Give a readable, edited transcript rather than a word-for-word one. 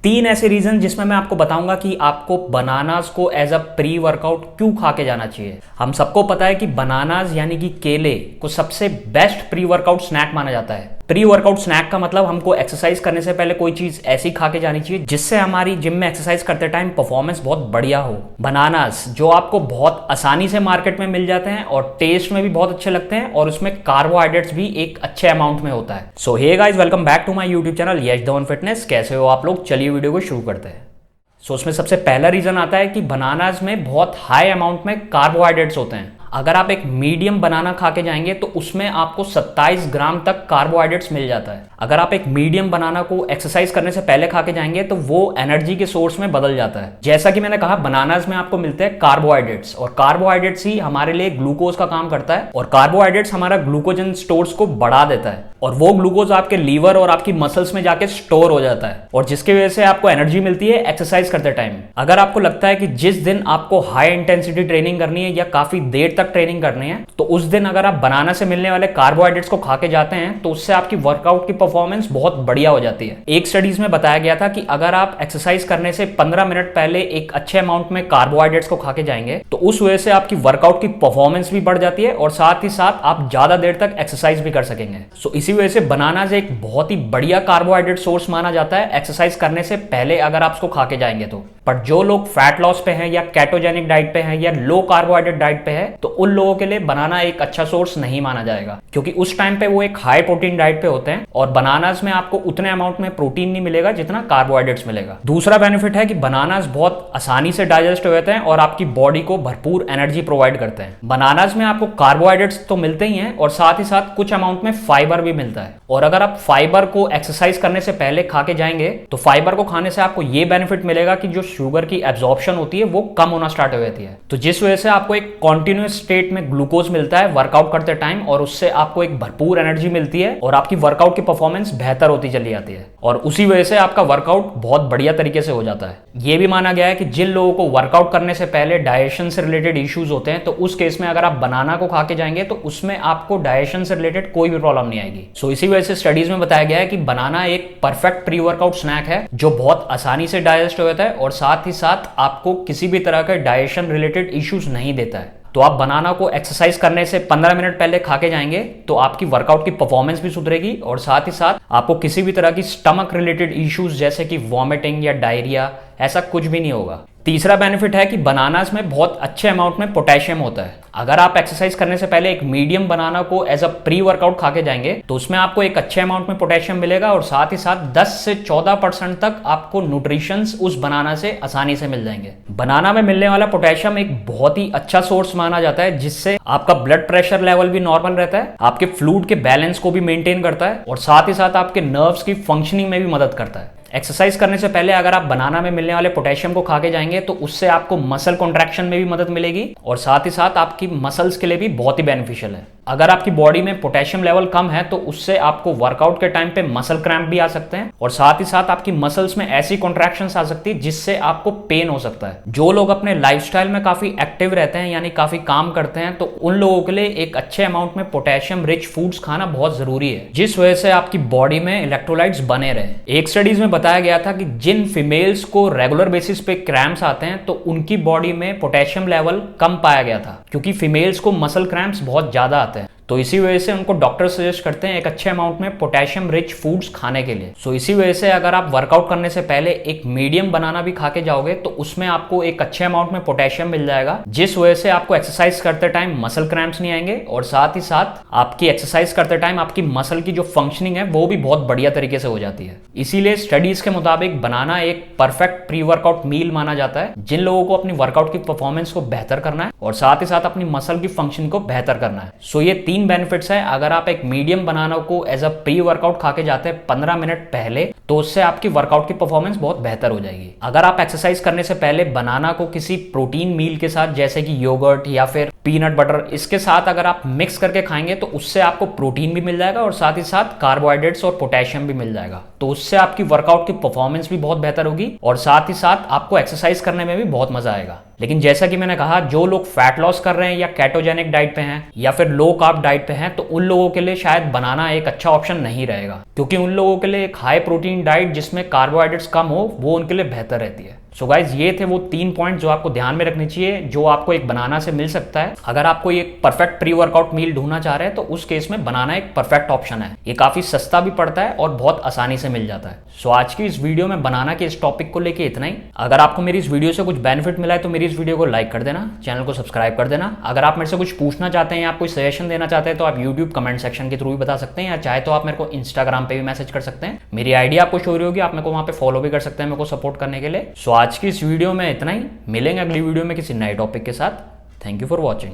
तीन ऐसे रीजन जिसमें मैं आपको बताऊंगा कि आपको बनानास को एज अ प्री वर्कआउट क्यों खा के जाना चाहिए। हम सबको पता है कि बनानास यानी कि केले को सबसे बेस्ट प्री वर्कआउट स्नैक माना जाता है। प्री वर्कआउट स्नैक का मतलब हमको एक्सरसाइज करने से पहले कोई चीज ऐसी खा के जानी चाहिए जिससे हमारी जिम में एक्सरसाइज करते टाइम परफॉर्मेंस बहुत बढ़िया हो। बनानास जो आपको बहुत आसानी से मार्केट में मिल जाते हैं और टेस्ट में भी बहुत अच्छे लगते हैं और उसमें कार्बोहाइड्रेट्स भी एक अच्छे अमाउंट में होता है। So hey guys, welcome back to my YouTube channel Yash Dhawan fitness. कैसे हो आप लोग? चलिए वीडियो को शुरू करते हैं। उसमें सबसे पहला रीजन आता है कि बनानास में बहुत हाई अमाउंट में कार्बोहाइड्रेट्स होते हैं। अगर आप एक मीडियम बनाना खा के जाएंगे तो उसमें आपको 27 ग्राम तक कार्बोहाइड्रेट्स मिल जाता है। अगर आप एक मीडियम बनाना को एक्सरसाइज करने से पहले खा के जाएंगे तो वो एनर्जी के सोर्स में बदल जाता है। जैसा कि मैंने कहा, बनानास में आपको मिलते हैं कार्बोहाइड्रेट्स और कार्बोहाइड्रेट्स ही हमारे लिए ग्लूकोज का काम करता है और कार्बोहाइड्रेट्स हमारा ग्लूकोजन स्टोर्स को बढ़ा देता है और वो ग्लूकोज आपके लीवर और आपकी मसल्स में जाके स्टोर हो जाता है और जिसकी वजह से आपको एनर्जी मिलती है एक्सरसाइज करते टाइम। अगर आपको लगता है कि जिस दिन आपको हाई इंटेंसिटी ट्रेनिंग करनी है या काफी देर तक ट्रेनिंग करनी है तो उस दिन अगर आप बनाना से मिलने वाले कार्बोहाइड्रेट्स को खा के जाते हैं तो उससे आपकी वर्कआउट की परफॉर्मेंस बहुत बढ़िया हो जाती है। एक स्टडीज में बताया गया था कि अगर आप एक्सरसाइज करने से 15 मिनट पहले एक अच्छे अमाउंट में कार्बोहाइड्रेट्स को खा के जाएंगे तो उस वजह से आपकी वर्कआउट की परफॉर्मेंस भी बढ़ जाती है और साथ ही साथ आप ज्यादा देर तक एक्सरसाइज भी कर सकेंगे। सो इसी वजह से बनानास एक बहुत ही बढ़िया कार्बोहाइड्रेट सोर्स माना जाता है एक्सरसाइज करने से पहले अगर आप उसको खा के जाएंगे तो। पर जो लोग फैट लॉस पे हैं या केटोजेनिक डाइट पे हैं या लो कार्बोहाइड्रेट डाइट पे है तो उन लोगों के लिए बनाना एक अच्छा सोर्स नहीं माना जाएगा, क्योंकि उस टाइम पे वो एक हाई प्रोटीन डाइट पे होते हैं और बनानास में आपको उतने अमाउंट में प्रोटीन नहीं मिलेगा जितना कार्बोहाइड्रेट्स मिलेगा। दूसरा बेनिफिट है कि बनानास बहुत आसानी से डाइजेस्ट हो जाते हैं और आपकी बॉडी को भरपूर एनर्जी प्रोवाइड करते हैं। बनानास में आपको कार्बोहाइड्रेट्स तो मिलते ही हैं और साथ ही साथ कुछ अमाउंट में फाइबर भी मिलता है और अगर आप फाइबर को एक्सरसाइज करने से पहले खा के जाएंगे तो फाइबर को खाने से आपको ये बेनिफिट मिलेगा कि जो शुगर की एब्जॉर्प्शन होती है वो कम होना स्टार्ट हो जाती है, तो जिस वजह से आपको एक कॉन्टिन्यूअस स्टेट में ग्लूकोज मिलता है वर्कआउट करते टाइम और उससे आपको एक भरपूर एनर्जी मिलती है और आपकी वर्कआउट की परफॉर्मेंस बेहतर होती चली जाती है और उसी वजह से आपका वर्कआउट बहुत बढ़िया तरीके से हो जाता है। यह भी माना गया है कि जिन लोगों को वर्कआउट करने से पहले डाइजेशन से रिलेटेड इश्यूज होते हैं तो उस केस में अगर आप बनाना को खा के जाएंगे तो उसमें आपको डाइजेशन से रिलेटेड कोई भी प्रॉब्लम नहीं आएगी। सो इसी वजह से स्टडीज में बताया गया है कि बनाना एक परफेक्ट प्री वर्कआउट स्नैक है जो बहुत आसानी से डाइजेस्ट हो जाता है और साथ ही साथ आपको किसी भी तरह के डाइजेशन रिलेटेड इश्यूज नहीं देता है। तो आप बनाना को एक्सरसाइज करने से 15 मिनट पहले खा के जाएंगे तो आपकी वर्कआउट की परफॉर्मेंस भी सुधरेगी और साथ ही साथ आपको किसी भी तरह की स्टमक रिलेटेड इश्यूज जैसे कि वॉमिटिंग या डायरिया ऐसा कुछ भी नहीं होगा। तीसरा बेनिफिट है कि बनानास में बहुत अच्छे अमाउंट में पोटेशियम होता है। अगर आप एक्सरसाइज करने से पहले एक मीडियम बनाना को एज अ प्री वर्कआउट खा के जाएंगे तो उसमें आपको एक अच्छे अमाउंट में पोटेशियम मिलेगा और साथ ही साथ 10 से 14% तक आपको न्यूट्रिशंस उस बनाना से आसानी से मिल जाएंगे। बनाना में मिलने वाला पोटेशियम एक बहुत ही अच्छा सोर्स माना जाता है जिससे आपका ब्लड प्रेशर लेवल भी नॉर्मल रहता है, आपके फ्लूइड के बैलेंस को भी मेंटेन करता है और साथ ही साथ आपके नर्व्स की फंक्शनिंग में भी मदद करता है। एक्सरसाइज करने से पहले अगर आप बनाना में मिलने वाले पोटेशियम को खा के जाएंगे तो उससे आपको मसल कॉन्ट्रैक्शन में भी मदद मिलेगी और साथ ही साथ आपकी मसल्स के लिए भी बहुत ही बेनिफिशियल है। अगर आपकी बॉडी में पोटेशियम लेवल कम है तो उससे आपको वर्कआउट के टाइम पे मसल क्रैम्प भी आ सकते हैं और साथ ही साथ आपकी मसल्स में ऐसी कॉन्ट्रैक्शंस आ सकती है जिससे आपको पेन हो सकता है। जो लोग अपने लाइफस्टाइल में काफी एक्टिव रहते हैं यानी काफी काम करते हैं तो उन लोगों के लिए एक अच्छे अमाउंट में पोटेशियम रिच फूड्स खाना बहुत जरूरी है जिस वजह से आपकी बॉडी में इलेक्ट्रोलाइट्स बने रहे। एक स्टडीज में बताया गया था कि जिन फीमेल्स को रेगुलर बेसिस पे क्रैम्प्स आते हैं तो उनकी बॉडी में पोटेशियम लेवल कम पाया गया था, क्योंकि फीमेल्स को मसल क्रैम्प्स बहुत ज्यादा आते हैं। तो इसी वजह से उनको डॉक्टर सजेस्ट करते हैं एक अच्छे अमाउंट में पोटेशियम रिच फूड्स खाने के लिए। सो इसी वजह से अगर आप वर्कआउट करने से पहले एक मीडियम बनाना भी खा के जाओगे तो उसमें आपको एक अच्छे अमाउंट में पोटेशियम मिल जाएगा जिस वजह से आपको एक्सरसाइज करते टाइम मसल क्रैम्प्स नहीं आएंगे और साथ ही साथ आपकी एक्सरसाइज करते टाइम आपकी मसल की जो फंक्शनिंग है वो भी बहुत बढ़िया तरीके से हो जाती है। इसीलिए स्टडीज के मुताबिक बनाना एक परफेक्ट प्री वर्कआउट मील माना जाता है जिन लोगों को अपनी वर्कआउट की परफॉर्मेंस को बेहतर करना है और साथ ही साथ अपनी मसल की फंक्शन को बेहतर करना है। सो ये तीन बेनिफिट्स है अगर आप एक मीडियम बनाना को एज अ प्री वर्कआउट खा के जाते हैं 15 मिनट पहले तो उससे आपकी वर्कआउट की परफॉर्मेंस बहुत बेहतर हो जाएगी। अगर आप एक्सरसाइज करने से पहले बनाना को किसी प्रोटीन मील के साथ जैसे कि योगर्ट या फिर पीनट बटर इसके साथ अगर आप मिक्स करके खाएंगे तो उससे आपको प्रोटीन भी मिल जाएगा और साथ ही साथ कार्बोहाइड्रेट्स और पोटेशियम भी मिल जाएगा, तो उससे आपकी वर्कआउट की परफॉर्मेंस भी बहुत बेहतर होगी और साथ ही साथ आपको एक्सरसाइज करने में भी बहुत मजा आएगा। लेकिन जैसा कि मैंने कहा, जो लोग फैट लॉस कर रहे हैं या केटोजेनिक डाइट पे हैं या फिर लो कार्ब डाइट पे हैं, तो उन लोगों के लिए शायद बनाना एक अच्छा ऑप्शन नहीं रहेगा, क्योंकि उन लोगों के लिए एक हाई प्रोटीन डाइट जिसमें कार्बोहाइड्रेट्स कम हो वो उनके लिए बेहतर रहती है। सो गाइज, ये थे वो 3 पॉइंट जो आपको ध्यान में रखने चाहिए, जो आपको एक बनाना से मिल सकता है। अगर आपको एक परफेक्ट प्री वर्कआउट मील ढूंढना चाह रहे हैं तो उस केस में बनाना एक परफेक्ट ऑप्शन है। ये काफी सस्ता भी पड़ता है और बहुत आसानी से मिल जाता है। सो आज की इस वीडियो में बनाना के इस टॉपिक को लेके इतना ही। अगर आपको मेरी इस वीडियो से कुछ बेनिफिट मिला है तो मेरी इस वीडियो को लाइक कर देना, चैनल को सब्सक्राइब कर देना। अगर आप मेरे से कुछ पूछना चाहते हैं या आप कोई सजेशन देना चाहते हैं तो आप यूट्यूब कमेंट सेक्शन के थ्रू भी बता सकते हैं, या चाहे तो आप मेरे को इंस्टाग्राम पे भी मैसेज कर सकते हैं। मेरी आईडी आपको शो रही होगी, आप मेरे को वहां पे फॉलो भी कर सकते हैं मेरे को सपोर्ट करने के लिए। सो आज की इस वीडियो में इतना ही। मिलेंगे अगली वीडियो में किसी नए टॉपिक के साथ। Thank you for watching.